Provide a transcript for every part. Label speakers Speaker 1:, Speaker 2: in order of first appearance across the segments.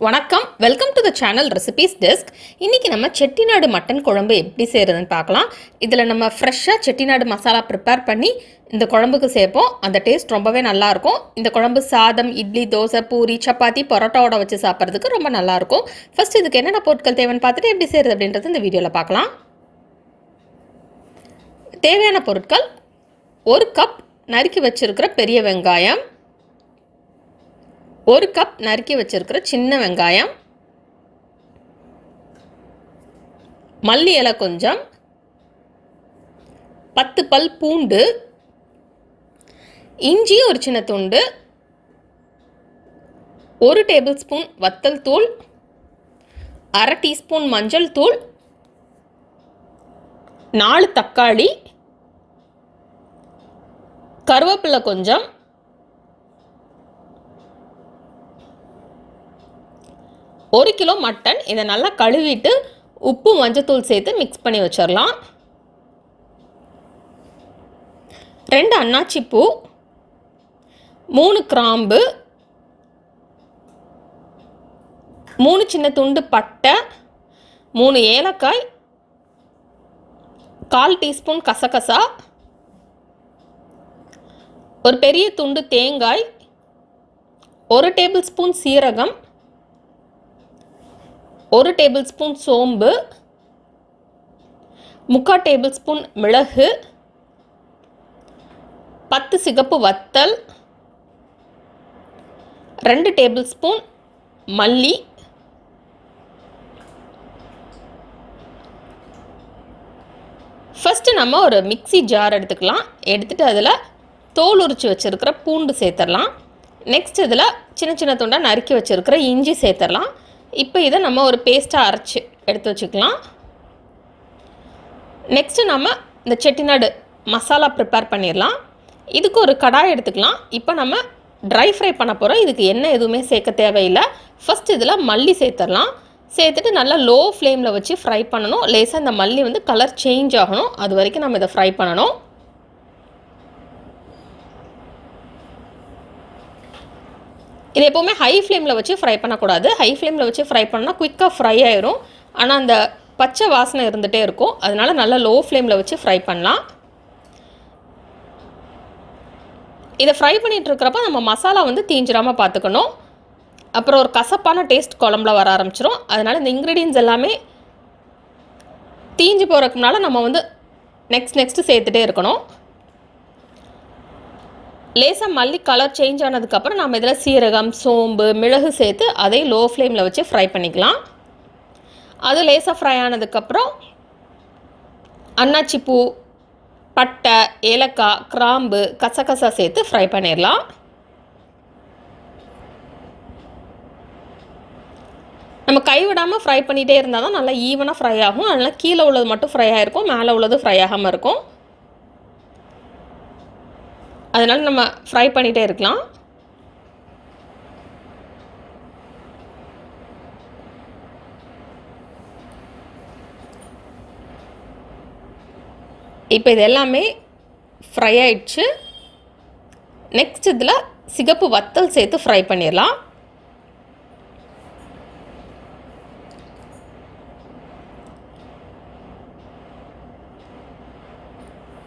Speaker 1: வணக்கம், welcome to the channel recipes desk. இன்றைக்கி நம்ம செட்டிநாடு மட்டன் குழம்பு எப்படி செய்கிறதுன்னு பார்க்கலாம். இதில் நம்ம ஃப்ரெஷ்ஷாக செட்டிநாடு மசாலா ப்ரிப்பேர் பண்ணி இந்த குழம்புக்கு சேர்ப்போம். அந்த டேஸ்ட் ரொம்பவே நல்லாயிருக்கும். இந்த குழம்பு சாதம், இட்லி, தோசை, பூரி, சப்பாத்தி, பரோட்டாவோட வச்சு சாப்பிட்றதுக்கு ரொம்ப நல்லாயிருக்கும். ஃபஸ்ட் இதுக்கு என்னென்ன பொருட்கள் தேவைன்னு பார்த்துட்டு எப்படி செய்கிறது அப்படின்றது இந்த வீடியோவில் பார்க்கலாம். தேவையான பொருட்கள்: 1 கப் நறுக்கி வச்சுருக்கிற பெரிய வெங்காயம், 1 கப் நறுக்கி வச்சிருக்கிற சின்ன வெங்காயம், மல்லி இலை கொஞ்சம், 10 பல் பூண்டு, இஞ்சி ஒரு சின்ன துண்டு, 1 டேபிள் ஸ்பூன் வத்தல் தூள், 1/2 டீஸ்பூன் மஞ்சள் தூள், 4 தக்காளி, கருவேப்பிலை கொஞ்சம், 1 கிலோ மட்டன். இதை நல்லா கழுவிட்டு உப்பு மஞ்சத்தூள் சேர்த்து மிக்ஸ் பண்ணி வச்சிடலாம். 2 அன்னாச்சி பூ, 3 கிராம்பு, 3 சின்ன துண்டு பட்டை, 3 ஏலக்காய், 1/4 டீஸ்பூன் கசகசா, ஒரு பெரிய துண்டு தேங்காய், 1 டேபிள் ஸ்பூன் சீரகம், 1 டேபிள் ஸ்பூன் சோம்பு, 3/4 டேபிள் ஸ்பூன் மிளகு, 10 சிகப்பு வத்தல், 2 டேபிள் ஸ்பூன் மல்லி, ஃபஸ்ட்டு நம்ம ஒரு மிக்ஸி ஜார் எடுத்துக்கலாம். எடுத்துகிட்டு அதில் தோல் உரித்து வச்சுருக்கிற பூண்டு சேர்த்துடலாம். நெக்ஸ்ட் இதில் சின்ன சின்ன துண்டாக நறுக்கி வச்சுருக்கிற இஞ்சி சேர்த்துடலாம். இப்போ இதை நம்ம ஒரு பேஸ்ட்டாக அரைச்சி எடுத்து வச்சுக்கலாம். நெக்ஸ்ட்டு நம்ம இந்த செட்டிநாடு மசாலா ப்ரிப்பேர் பண்ணிடலாம். இதுக்கு ஒரு கடாய் எடுத்துக்கலாம். இப்போ நம்ம ட்ரை ஃப்ரை பண்ண போகிறோம். இதுக்கு எண்ணெய் எதுவுமே சேர்க்க தேவையில்லை. ஃபஸ்ட் இதில் மல்லி சேர்த்துடலாம். சேர்த்துட்டு நல்லா லோ ஃப்ளேமில் வச்சு ஃப்ரை பண்ணணும். லேசாக இந்த மல்லி வந்து கலர் சேஞ்ச் ஆகணும். அது வரைக்கும் நம்ம இதை ஃப்ரை பண்ணணும். இது எப்போவுமே ஹை ஃப்ளேமில் வச்சு ஃப்ரை பண்ணக்கூடாது. ஹை ஃப்ளேமில் வச்சு ஃப்ரை பண்ணால் குயிக்காக ஃப்ரை ஆயிரும். ஆனால் அந்த பச்சை வாசனை இருந்துகிட்டே இருக்கும். அதனால் நல்லா லோ ஃப்ளேமில் வச்சு ஃப்ரை பண்ணலாம். இதை ஃப்ரை பண்ணிகிட்டு இருக்கிறப்ப நம்ம மசாலா வந்து தீஞ்சிடாமல் பார்த்துக்கணும். அப்புறம் ஒரு கசப்பான டேஸ்ட் குழம்புல வர ஆரம்பிச்சிடும். அதனால் இந்த இன்க்ரீடியன்ஸ் எல்லாமே தீஞ்சு போகிறதுக்குனால நம்ம வந்து நெக்ஸ்ட்டு சேர்த்துட்டே இருக்கணும். லேசாக மல்லி கலர் சேஞ்ச் ஆனதுக்கப்புறம் நம்ம இதில் சீரகம், சோம்பு, மிளகு சேர்த்து அதை லோ ஃப்ளேமில் வச்சு ஃப்ரை பண்ணிக்கலாம். அது லேசாக ஃப்ரை ஆனதுக்கப்புறம் அன்னாச்சி பூ, பட்டை, ஏலக்காய், கிராம்பு, கசகசா சேர்த்து ஃப்ரை பண்ணிடலாம். நம்ம கைவிடாமல் ஃப்ரை பண்ணிகிட்டே இருந்தால் தான் நல்லா ஈவனாக ஃப்ரை ஆகும். அதனால் கீழே உள்ளது மட்டும் ஃப்ரை ஆகிருக்கும், மேலே உள்ளது ஃப்ரை ஆகாமல் இருக்கும். அதனால் நம்ம ஃப்ரை பண்ணிகிட்டே இருக்கலாம். இப்போ இது எல்லாமே ஃப்ரை ஆயிடுச்சு. நெக்ஸ்ட் இதில் சிகப்பு வத்தல் சேர்த்து ஃப்ரை பண்ணிடலாம்.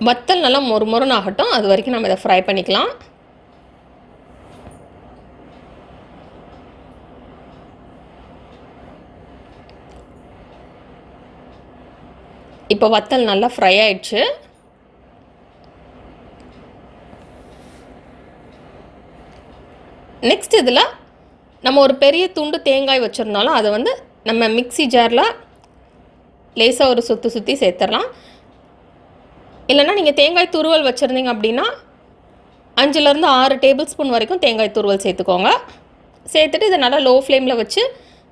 Speaker 1: வத்தல் நல்லா மொறுமொறுன்னு ஆகட்டும். அது வரைக்கும் நம்ம இதை ஃப்ரை பண்ணிக்கலாம். இப்போ வத்தல் நல்லா ஃப்ரை ஆயிடுச்சு. நெக்ஸ்ட் இதில் நம்ம ஒரு பெரிய துண்டு தேங்காய் வச்சுருந்தாலும் அதை வந்து நம்ம மிக்ஸி ஜாரில் லேசாக ஒரு சுற்றி சேர்த்துடலாம். இல்லைனா நீங்கள் தேங்காய் துருவல் வச்சுருந்தீங்க அப்படின்னா 5லேருந்து 6 டேபிள் ஸ்பூன் வரைக்கும் தேங்காய் துருவல் சேர்த்துக்கோங்க. சேர்த்துட்டு இதை நல்லா லோ ஃப்ளேமில் வச்சு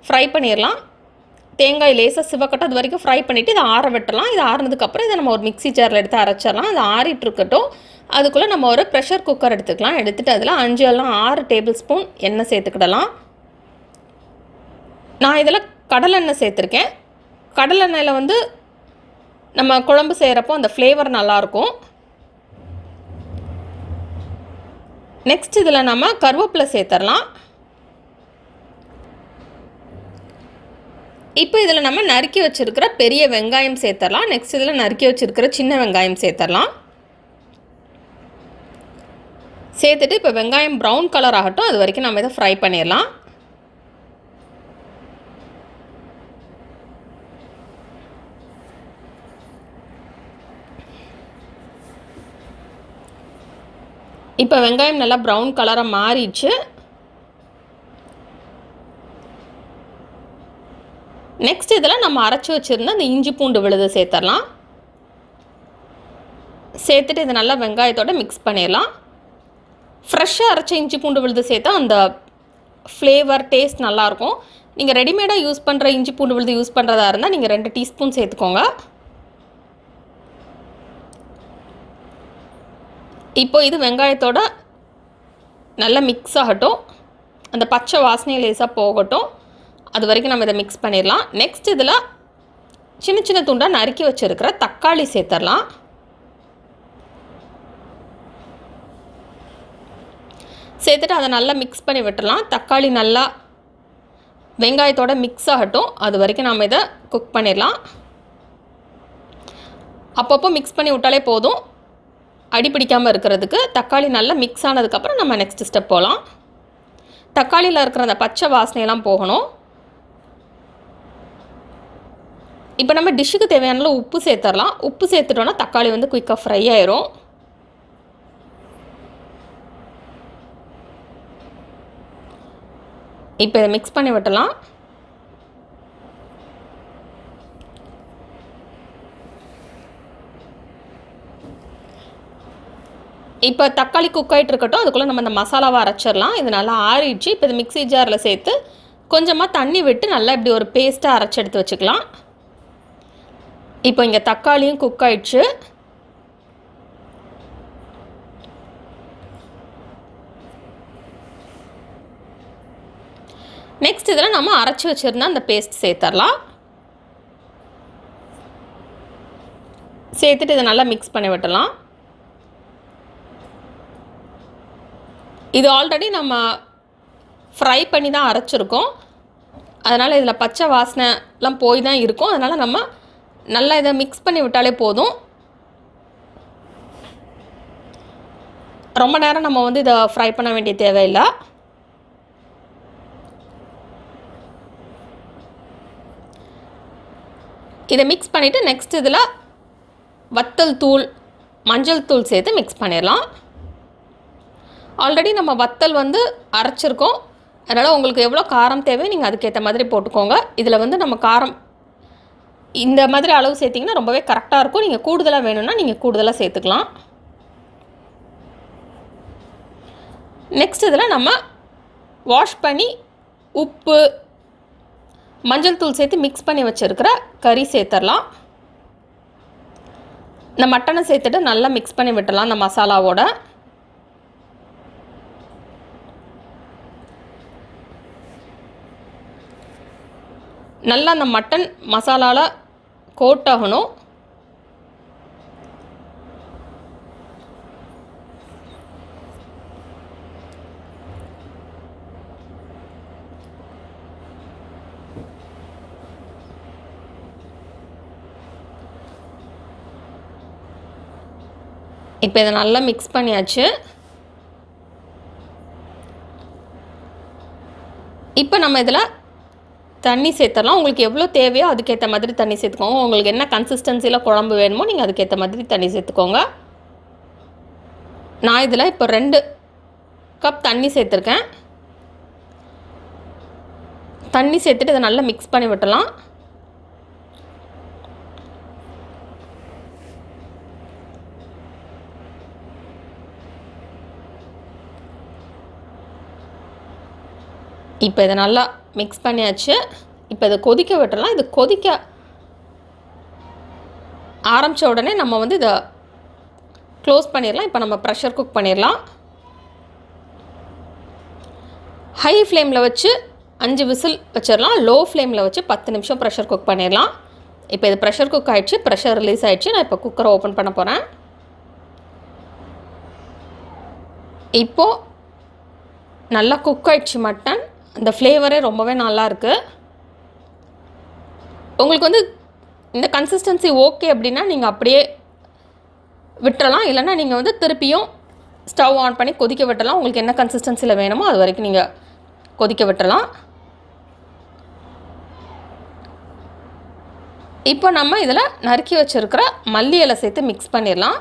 Speaker 1: ஃப்ரை பண்ணிடலாம். தேங்காய் லேசாக சிவக்கட்டும். அது வரைக்கும் ஃப்ரை பண்ணிவிட்டு இதை ஆற விட்டுறலாம். இது ஆறினதுக்கப்புறம் இதை நம்ம ஒரு மிக்ஸி ஜாரில் எடுத்து அரைச்சிடலாம். அது ஆறிட்டு இருக்கட்டும். அதுக்குள்ளே நம்ம ஒரு ப்ரெஷர் குக்கர் எடுத்துக்கலாம். எடுத்துகிட்டு அதில் 5-6 டேபிள் ஸ்பூன் எண்ணெய் சேர்த்துக்கிடலாம். நான் இதில் கடலெண்ணெய் சேர்த்துருக்கேன். கடலெண்ணெயில் வந்து நம்ம குழம்பு செய்கிறப்போ அந்த ஃப்ளேவர் நல்லாயிருக்கும். நெக்ஸ்ட் இதில் நம்ம கருவேப்பிலை சேர்த்துடலாம். இப்போ இதில் நம்ம நறுக்கி வச்சுருக்கிற பெரிய வெங்காயம் சேர்த்துடலாம். நெக்ஸ்ட் இதில் நறுக்கி வச்சுருக்கிற சின்ன வெங்காயம் சேர்த்துடலாம். சேர்த்துட்டு இப்போ வெங்காயம் ப்ரௌன் கலர் ஆகட்டும், அது வரைக்கும் நம்ம இதை ஃப்ரை பண்ணிடலாம். இப்போ வெங்காயம் நல்லா ப்ரௌன் கலராக மாறிடுச்சு. நெக்ஸ்ட் இதில் நம்ம அரைச்சி வச்சுருந்த அந்த இஞ்சி பூண்டு விழுது சேர்த்துடலாம். சேர்த்துட்டு இதை நல்லா வெங்காயத்தோடு மிக்ஸ் பண்ணிடலாம். ஃப்ரெஷ்ஷாக அரைச்ச இஞ்சி பூண்டு விழுது சேர்த்தா அந்த ஃப்ளேவர் டேஸ்ட் நல்லாயிருக்கும். நீங்கள் ரெடிமேடாக யூஸ் பண்ணுற இஞ்சி பூண்டு விழுது யூஸ் பண்ணுறதா இருந்தால் நீங்கள் 2 டீஸ்பூன் சேர்த்துக்கோங்க. இப்போ இது வெங்காயத்தோட நல்லா மிக்ஸ் ஆகட்டும், அந்த பச்சை வாசனை லேசாக போகட்டும், அது வரைக்கும் நம்ம இதை மிக்ஸ் பண்ணிடலாம். நெக்ஸ்ட் இதில் சின்ன சின்ன துண்டாக நறுக்கி வச்சுருக்கிற தக்காளி சேர்த்துடலாம். சேர்த்துட்டு அதை நல்லா மிக்ஸ் பண்ணி விட்டுடலாம். தக்காளி நல்லா வெங்காயத்தோட மிக்ஸ் ஆகட்டும், அது வரைக்கும் நம்ம இதை குக் பண்ணிடலாம். அப்பப்போ மிக்ஸ் பண்ணி விட்டாலே போதும், அடி பிடிக்காமல் இருக்கிறதுக்கு. தக்காளி நல்லா மிக்ஸ் ஆனதுக்கப்புறம் நம்ம நெக்ஸ்ட் ஸ்டெப் போகலாம். தக்காளியில் இருக்கிற அந்த பச்சை வாசனையெல்லாம் போகணும். இப்போ நம்ம டிஷ்ஷுக்கு தேவையான உப்பு சேர்த்துடலாம். உப்பு சேர்த்துட்டோன்னா தக்காளி வந்து குயிக்காக ஃப்ரை ஆயிரும். இப்போ இதை மிக்ஸ் பண்ணி விட்டலாம். இப்போ தக்காளி குக் ஆகிட்டு இருக்கட்டும், அதுக்குள்ளே நம்ம இந்த மசாலாவை அரைச்சிடலாம். இது நல்லா ஆறிடுச்சு. இப்போ இது மிக்ஸி ஜாரில் சேர்த்து கொஞ்சமாக தண்ணி விட்டு நல்லா இப்படி ஒரு பேஸ்ட்டாக அரைச்சி எடுத்து வச்சுக்கலாம். இப்போ இங்கே தக்காளியும் குக் ஆகிடுச்சு. நெக்ஸ்ட் இதில் நம்ம அரைச்சி வச்சுருந்தா அந்த பேஸ்ட் சேர்த்துடலாம். சேர்த்துட்டு இதை நல்லா மிக்ஸ் பண்ணி விட்டலாம். இது ஆல்ரெடி நம்ம ஃப்ரை பண்ணி தான் அரைச்சிருக்கோம், அதனால் இதில் பச்சை வாசனைலாம் போய் தான் இருக்கும். அதனால் நம்ம நல்லா இதை மிக்ஸ் பண்ணி விட்டாலே போதும். ரொம்ப நேரம் நம்ம வந்து இதை ஃப்ரை பண்ண வேண்டிய தேவையில்லை. இதை மிக்ஸ் பண்ணிவிட்டு நெக்ஸ்ட் இதில் வத்தல் தூள், மஞ்சள் தூள் சேர்த்து மிக்ஸ் பண்ணிடலாம். ஆல்ரெடி நம்ம வத்தல் வந்து அரைச்சிருக்கோம், அதனால் உங்களுக்கு எவ்வளோ காரம் தேவை நீங்கள் அதுக்கேற்ற மாதிரி போட்டுக்கோங்க. இதில் வந்து நம்ம காரம் இந்த மாதிரி அளவு சேர்த்திங்கன்னா ரொம்பவே கரெக்டாக இருக்கும். நீங்கள் கூடுதலாக வேணும்னா நீங்கள் கூடுதலாக சேர்த்துக்கலாம். நெக்ஸ்ட் இதில் நம்ம வாஷ் பண்ணி உப்பு, மஞ்சள் தூள் சேர்த்து மிக்ஸ் பண்ணி வச்சுருக்கிற கறி சேர்த்துடலாம். இந்த மட்டனை சேர்த்துட்டு நல்லா மிக்ஸ் பண்ணி விட்டுடலாம் அந்த மசாலாவோட. நல்லா அந்த மட்டன் மசாலாவில் கோட் ஆகணும். இப்போ இதை நல்லா மிக்ஸ் பண்ணியாச்சு. இப்போ நம்ம இதில் தண்ணி சேர்த்துடலாம். உங்களுக்கு எவ்வளோ தேவையோ அதுக்கேற்ற மாதிரி தண்ணி சேர்த்துக்கோங்க. உங்களுக்கு என்ன கன்சிஸ்டன்சியில் குழம்பு வேணுமோ நீங்கள் அதுக்கேற்ற மாதிரி தண்ணி சேர்த்துக்கோங்க. நான் இதில் இப்போ 2 கப் தண்ணி சேர்த்துருக்கேன். தண்ணி சேர்த்துட்டு இதை நல்லா மிக்ஸ் பண்ணி விட்டலாம். இப்போ இதை நல்லா மிக்ஸ் பண்ணியாச்சு. இப்போ இதை கொதிக்க விட்டுடலாம். இது கொதிக்க ஆரம்பித்த உடனே நம்ம வந்து இதை க்ளோஸ் பண்ணிடலாம். இப்போ நம்ம ப்ரெஷர் குக் பண்ணிடலாம். ஹை ஃப்ளேமில் வச்சு 5 விசில் வச்சிடலாம். லோ ஃப்ளேமில் வச்சு 10 நிமிஷம் ப்ரெஷர் குக் பண்ணிடலாம். இப்போ இது ப்ரெஷர் குக் ஆகிடுச்சு, ப்ரெஷர் ரிலீஸ் ஆகிடுச்சு. நான் இப்போ குக்கரை ஓப்பன் பண்ண போகிறேன். இப்போது நல்லா குக் ஆகிடுச்சு மட்டன். அந்த ஃப்ளேவரே ரொம்பவே நல்லாயிருக்கு. உங்களுக்கு வந்து இந்த கன்சிஸ்டன்சி ஓகே அப்படின்னா நீங்கள் அப்படியே விட்டுறலாம். இல்லைன்னா நீங்கள் வந்து திருப்பியும் ஸ்டவ் ஆன் பண்ணி கொதிக்க விட்டுறலாம். உங்களுக்கு என்ன கன்சிஸ்டன்சியில் வேணுமோ அது வரைக்கும் நீங்கள் கொதிக்க விட்டுறலாம். இப்போ நம்ம இதில் நறுக்கி வச்சுருக்கிற மல்லி இலை சேர்த்து மிக்ஸ் பண்ணிடலாம்.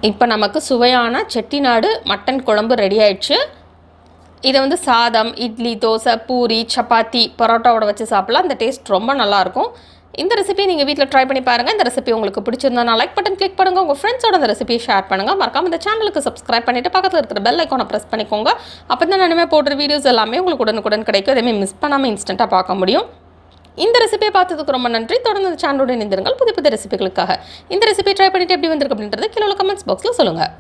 Speaker 1: இப்போ நமக்கு சுவையான செட்டிநாடு மட்டன் குழம்பு ரெடி ஆயிடுச்சு. இதை வந்து சாதம், இட்லி, தோசை, பூரி, சப்பாத்தி, பரோட்டாவோட வச்சு சாப்பிட்லாம். இந்த டேஸ்ட் ரொம்ப நல்லாயிருக்கும். இந்த ரெசிபி நீங்கள் வீட்டில் ட்ரை பண்ணி பாருங்கள். இந்த ரெசிபி உங்களுக்கு பிடிச்சிருந்தா நான் லைக் பட்டன் கிளிக் பண்ணுங்கள். உங்கள் ஃப்ரெண்ட்ஸோட இந்த ரெசிபியை ஷேர் பண்ணுங்கள். மறக்காம இந்த சேனலுக்கு சப்ஸ்கிரைப் பண்ணிவிட்டு பக்கத்தில் இருக்கிற பெல் ஐக்கானை ப்ரெஸ் பண்ணிக்கோங்க. அப்போ தான் நானுமே போடுற வீடியோஸ் எல்லாமே உங்களுக்கு உடனுக்குடன் கிடைக்கும். அதேமாதிரி மிஸ் பண்ணாமல் இன்ஸ்டண்ட்டாக பார்க்க முடியும். இந்த ரெசிபியை பார்த்ததுக்கு ரொம்ப நன்றி. தொடர்ந்து இந்த சேனலோட இணைந்திருங்கள் புதிய புதிய ரெசிபிகளுக்காக. இந்த ரெசிபி ட்ரை பண்ணிவிட்டு எப்படி வந்திருக்கு அப்படின்றத கீழே உள்ள கமெண்ட்ஸ் பாக்ஸில் சொல்லுங்கள்.